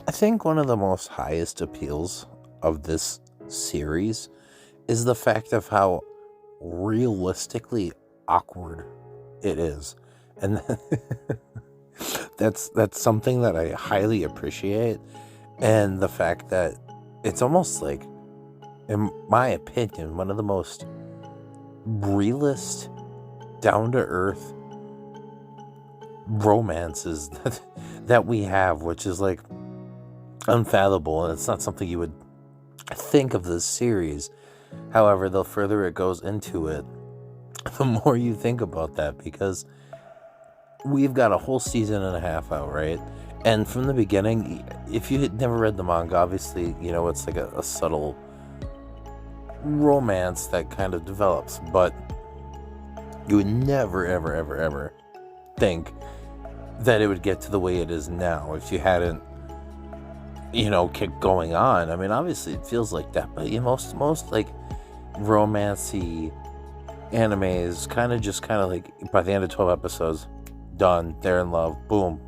I think one of the most highest appeals of this series is the fact of how realistically awkward it is. And that's something that I highly appreciate. And the fact that it's almost like, in my opinion, one of the most realist, down to earth romances that we have, which is like unfathomable, and it's not something you would think of this series. However, the further it goes into it, the more you think about that, because we've got a whole season and a half out, right? And from the beginning, if you had never read the manga, obviously, it's like a subtle romance that kind of develops, but you would never, ever, ever, ever think that it would get to the way it is now if you hadn't, kept going on. I mean, obviously it feels like that, but most like romancy animes kind of like by the end of 12 episodes, done, they're in love, boom.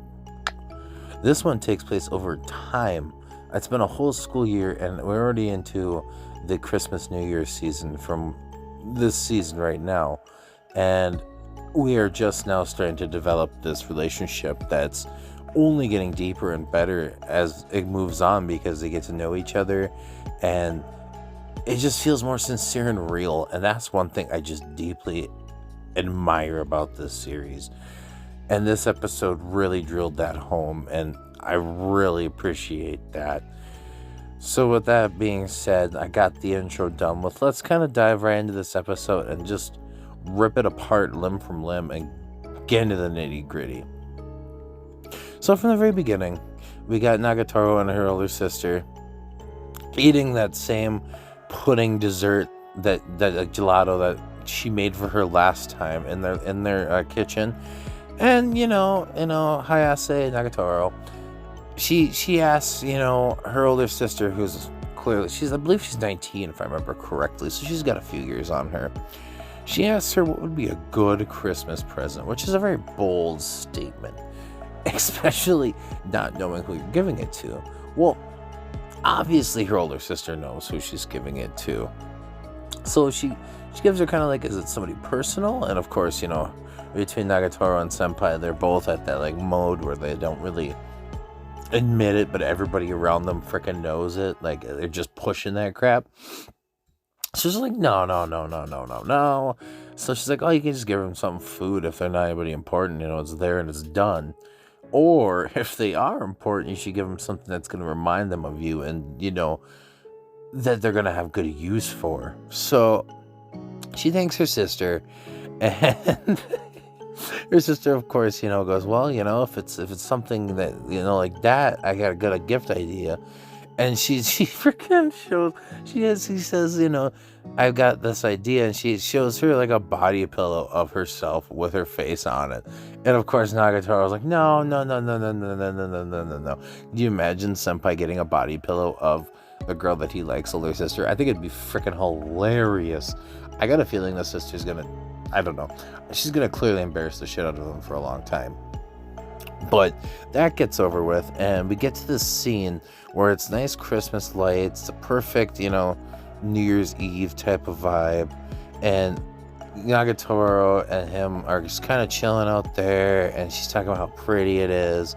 This one takes place over time. It's been a whole school year, and we're already into the Christmas New Year's season from this season right now, and we are just now starting to develop this relationship that's only getting deeper and better as it moves on, because they get to know each other, and it just feels more sincere and real. And that's one thing I just deeply admire about this series. And this episode really drilled that home, and I really appreciate that. So with that being said, I got the intro done with. Let's kind of dive right into this episode and just rip it apart limb from limb and get into the nitty gritty. So from the very beginning, we got Nagatoro and her older sister eating that same pudding dessert, that gelato that she made for her last time in their kitchen. And Hayase Nagatoro, she asks, her older sister, who's clearly, I believe she's 19 if I remember correctly, so she's got a few years on her. She asks her what would be a good Christmas present, which is a very bold statement, especially not knowing who you're giving it to. Well, obviously her older sister knows who she's giving it to, so she gives her kind of like, is it somebody personal? And of course, between Nagatoro and Senpai, they're both at that like mode where they don't really admit it, but everybody around them freaking knows it. Like, they're just pushing that crap. So she's like, no. So she's like, oh, you can just give them some food if they're not anybody important. It's there and it's done. Or if they are important, you should give them something that's going to remind them of you, and that they're going to have good use for. So she thanks her sister, and her sister, of course, goes, well, if it's something that, like that, I got a gift idea. And she freaking shows, she says, I've got this idea, and she shows her like a body pillow of herself with her face on it. And of course, Nagatoro's like, no. Do you imagine Senpai getting a body pillow of the girl that he likes, older sister? I think it'd be freaking hilarious. I got a feeling the sister's gonna, I don't know, she's gonna clearly embarrass the shit out of him for a long time. But that gets over with, and we get to this scene where it's nice Christmas lights, the perfect, New Year's Eve type of vibe, and Nagatoro and him are just kind of chilling out there, and she's talking about how pretty it is,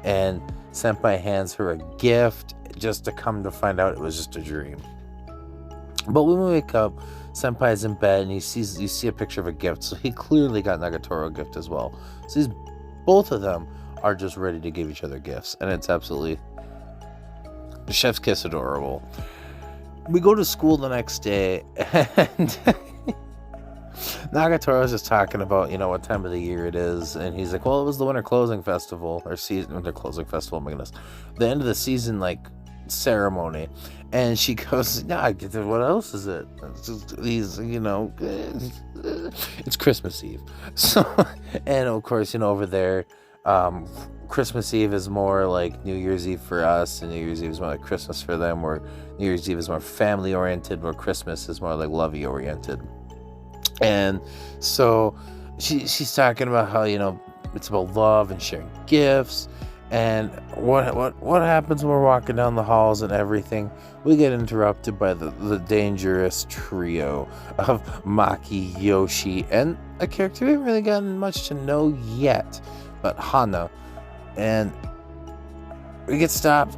and Senpai hands her a gift, just to come to find out it was just a dream. But when we wake up, Senpai's in bed, and you see a picture of a gift, so he clearly got Nagatoro a gift as well. So both of them are just ready to give each other gifts, and it's absolutely chef's kiss adorable. We go to school the next day, and Nagatoro's just talking about, what time of the year it is, and he's like, well, it was the winter closing festival, or winter closing festival, my goodness, the end of the season, like, ceremony. And she goes, nah, what else is it? It's just these, it's Christmas Eve. So, and of course, over there, Christmas Eve is more like New Year's Eve for us, and New Year's Eve is more like Christmas for them, where New Year's Eve is more family oriented, where Christmas is more like lovey oriented. And so she's talking about how, it's about love and sharing gifts. And what happens when we're walking down the halls and everything? We get interrupted by the dangerous trio of Maki, Yoshi, and a character we haven't really gotten much to know yet, but Hana. And we get stopped,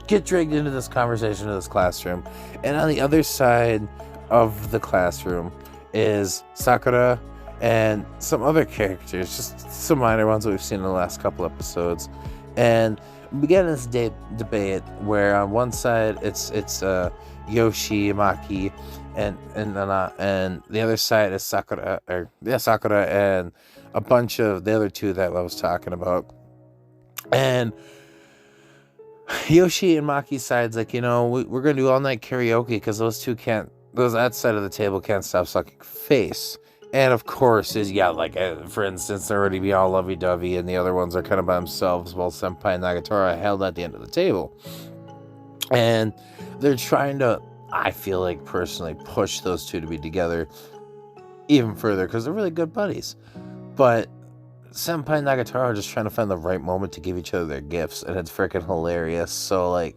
get dragged into this conversation in this classroom, and on the other side of the classroom is Sakura and some other characters, just some minor ones that we've seen in the last couple episodes. And we get in this debate where on one side it's Yoshi, Maki, and Nana, and the other side is Sakura and a bunch of the other two that I was talking about. And Yoshi and Maki's side's like, we're gonna do all night karaoke because those that side of the table can't stop sucking face. And of course, for instance, they're already be all lovey-dovey, and the other ones are kind of by themselves, while Senpai and Nagatoro are held at the end of the table. And they're trying to, I feel like, personally push those two to be together even further, because they're really good buddies. But Senpai and Nagatoro are just trying to find the right moment to give each other their gifts, and it's freaking hilarious. So,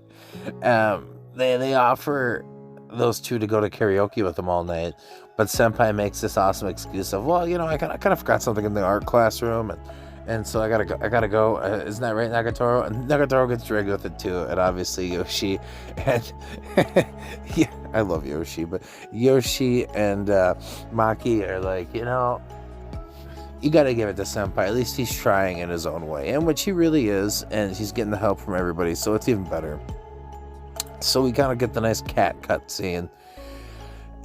they offer those two to go to karaoke with them all night, but Senpai makes this awesome excuse of, I kind of forgot something in the art classroom, and so I gotta go. Isn't that right, Nagatoro? And Nagatoro gets dragged with it too, and obviously Yoshi and yeah, I love Yoshi, but Yoshi and Maki are like, you gotta give it to Senpai. At least he's trying in his own way, and which he really is, and he's getting the help from everybody, so it's even better. So we kind of get the nice cat cut scene.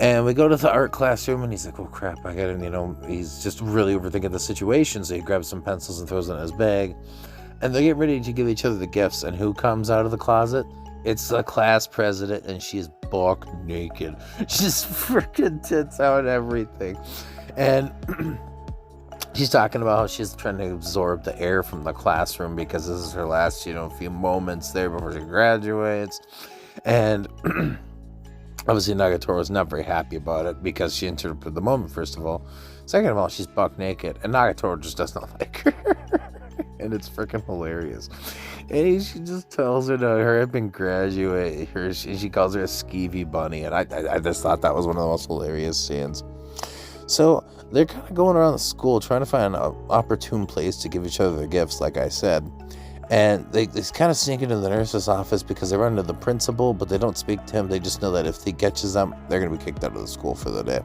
And we go to the art classroom, and he's like, oh crap, I gotta, he's just really overthinking the situation. So he grabs some pencils and throws them in his bag. And they get ready to give each other the gifts. And who comes out of the closet? It's the class president, and she's buck naked. She's freaking tits out and everything. And she's talking about how she's trying to absorb the air from the classroom because this is her last, few moments there before she graduates. And obviously Nagatoro is not very happy about it because she interrupted the moment, first of all. Second of all, she's buck naked, and Nagatoro just does not like her. And it's freaking hilarious. And she just tells her to hurry up and graduate. She calls her a skeevy bunny, and I just thought that was one of the most hilarious scenes. So they're kind of going around the school trying to find an opportune place to give each other their gifts, like I said. And they kind of sneak into the nurse's office because they run into the principal, but they don't speak to him. They just know that if he catches them, they're going to be kicked out of the school for the day.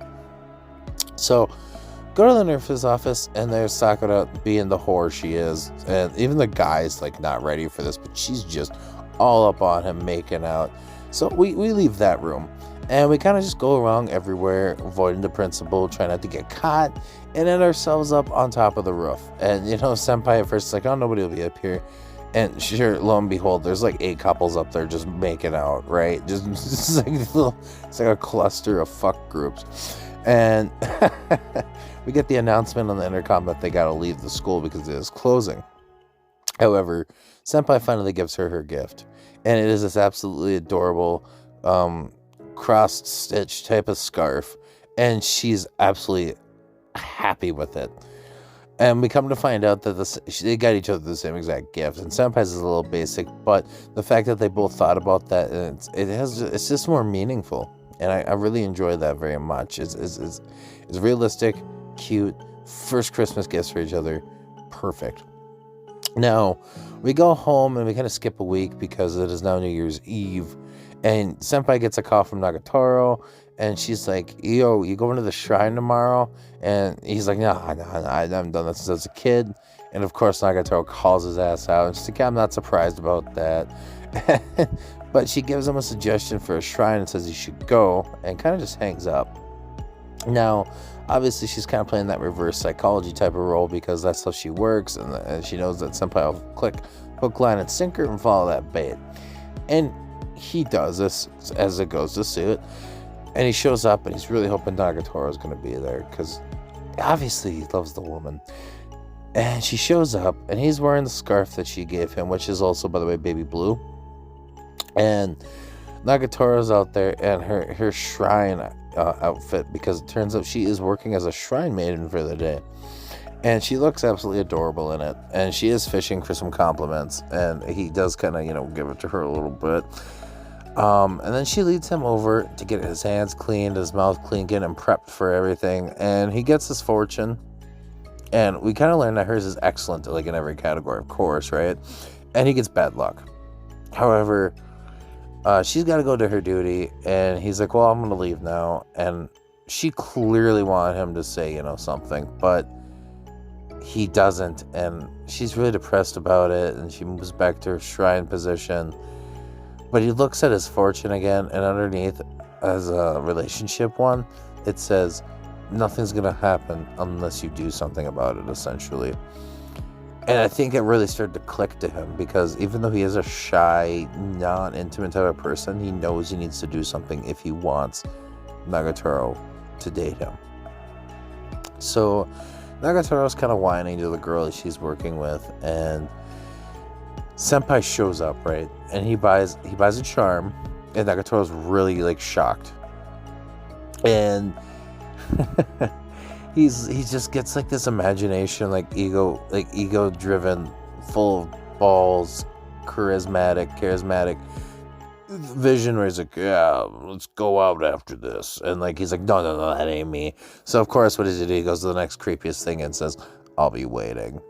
So go to the nurse's office, and there's Sakura being the whore she is. And even the guy's not ready for this, but she's just all up on him making out. So we leave that room. And we kind of just go around everywhere, avoiding the principal, trying not to get caught, and end ourselves up on top of the roof. And, Senpai at first is like, oh, nobody will be up here. And sure, lo and behold, there's 8 couples up there just making out, right? It's like a cluster of fuck groups. And we get the announcement on the intercom that they gotta leave the school because it is closing. However, Senpai finally gives her gift. And it is this absolutely adorable cross-stitch type of scarf. And she's absolutely happy with it. And we come to find out that they got each other the same exact gift. And Senpai's is a little basic, but the fact that they both thought about that, it's just more meaningful. And I really enjoy that very much. It's realistic, cute, first Christmas gifts for each other. Perfect. Now, we go home and we kind of skip a week because it is now New Year's Eve. And Senpai gets a call from Nagatoro, and she's like, yo, you going to the shrine tomorrow? And he's like, no, I haven't done that since I was a kid. And of course, Nagatoro calls his ass out, and she's like, I'm not surprised about that. But she gives him a suggestion for a shrine and says he should go, and kind of just hangs up. Now, obviously, she's kind of playing that reverse psychology type of role because that's how she works, and she knows that Senpai will click hook, line, and sinker and follow that bait. And he does this as it goes to suit, and he shows up, and he's really hoping Nagatoro is going to be there because obviously he loves the woman. And she shows up, and he's wearing the scarf that she gave him, which is also, by the way, baby blue. And Nagatoro's out there in her shrine outfit because it turns out she is working as a shrine maiden for the day. And she looks absolutely adorable in it. And she is fishing for some compliments. And he does kind of, give it to her a little bit. And then she leads him over to get his hands cleaned, his mouth clean, get him prepped for everything. And he gets his fortune. And we kind of learn that hers is excellent, like in every category, of course, right? And he gets bad luck. However, she's got to go to her duty. And he's like, well, I'm going to leave now. And she clearly wanted him to say, something. But he doesn't. And she's really depressed about it. And she moves back to her shrine position. But he looks at his fortune again, and underneath, as a relationship one, it says, nothing's going to happen unless you do something about it, essentially. And I think it really started to click to him, because even though he is a shy, non-intimate type of person, he knows he needs to do something if he wants Nagatoro to date him. So Nagatoro's kind of whining to the girl that she's working with, and Senpai shows up, right? And he buys a charm, and Nagatoro's really shocked. And he just gets this imagination, ego driven, full of balls, charismatic vision where he's like, yeah, let's go out after this. And he's like, no, that ain't me. So of course, what does he do? He goes to the next creepiest thing and says, I'll be waiting.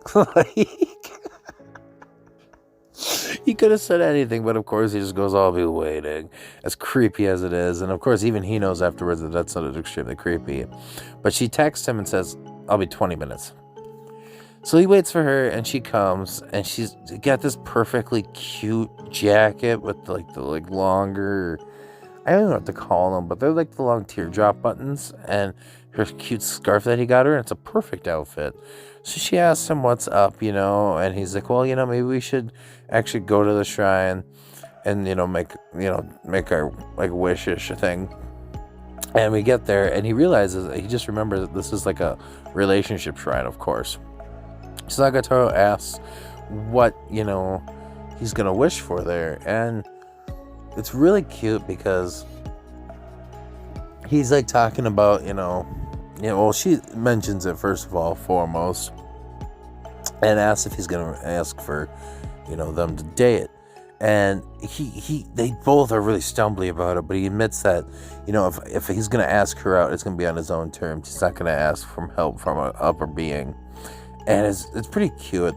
He could have said anything, but of course he just goes, I'll be waiting. As creepy as it is. And of course, even he knows afterwards that that's not extremely creepy. But she texts him and says, I'll be 20 minutes. So he waits for her, and she comes, and she's got this perfectly cute jacket with the longer, I don't know what to call them, but they're the long teardrop buttons, and her cute scarf that he got her, and it's a perfect outfit. So she asks him what's up, and he's like, well, maybe we should actually go to the shrine and, make our wishish thing. And we get there, and he realizes, he just remembers that this is a relationship shrine, of course. So Nagatoro asks what, he's going to wish for there. And it's really cute because he's talking about, well, she mentions it first of all, foremost, and asks if he's going to ask for, them to date. And they both are really stumbly about it, but he admits that, if he's going to ask her out, it's going to be on his own terms. He's not going to ask for help from an upper being. And it's pretty cute.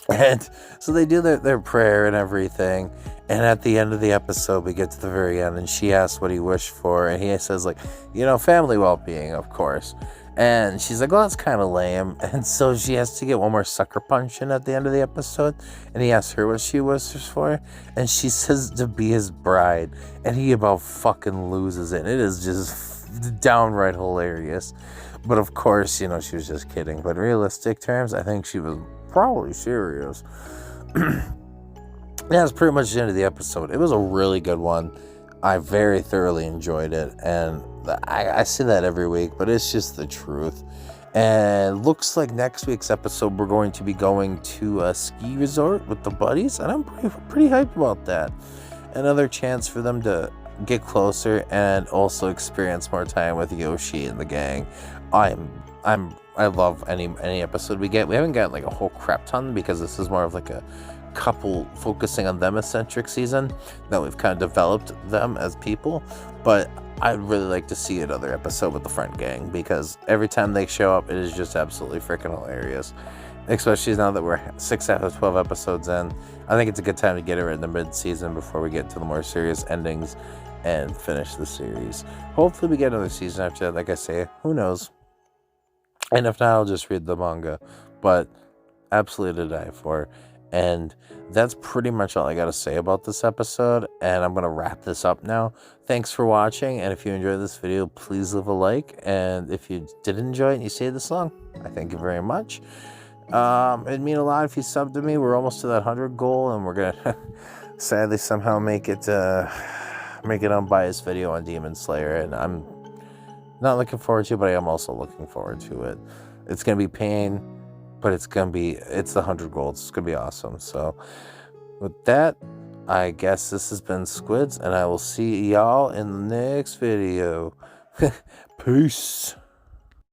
And so they do their prayer and everything. And at the end of the episode, we get to the very end, and she asks what he wished for. And he says, family well-being, of course. And she's like, well, that's kind of lame. And so she has to get one more sucker punch in at the end of the episode. And he asks her what she wishes for. And she says to be his bride. And he about fucking loses it. It is just downright hilarious. But of course, she was just kidding. But in realistic terms, I think she was probably serious. That's pretty much the end of the episode. It was a really good one. I very thoroughly enjoyed it. And I say that every week, but it's just the truth. And looks like next week's episode, we're going to be going to a ski resort with the buddies. And I'm pretty hyped about that. Another chance for them to get closer and also experience more time with Yoshi and the gang. I love any episode we get. We haven't gotten a whole crap ton because this is more of a couple focusing on them eccentric season that we've kind of developed them as people. But I'd really like to see another episode with the front gang, because every time they show up, it is just absolutely freaking hilarious. Especially now that we're 6 out of 12 episodes in. I think it's a good time to get it in the mid-season before we get to the more serious endings and finish the series. Hopefully we get another season after that. Like I say, who knows? And if not, I'll just read the manga. But absolutely to die for. And that's pretty much all I got to say about this episode. And I'm going to wrap this up now. Thanks for watching. And if you enjoyed this video, please leave a like. And if you did enjoy it and you stayed this long, I thank you very much. It'd mean a lot if you subbed to me. We're almost to that 100 goal. And we're going to sadly somehow make it unbiased video on Demon Slayer. And I'm not looking forward to it, but I am also looking forward to it. It's going to be pain. But it's the 100 gold. It's going to be awesome. So with that, I guess this has been Squids, and I will see y'all in the next video. Peace.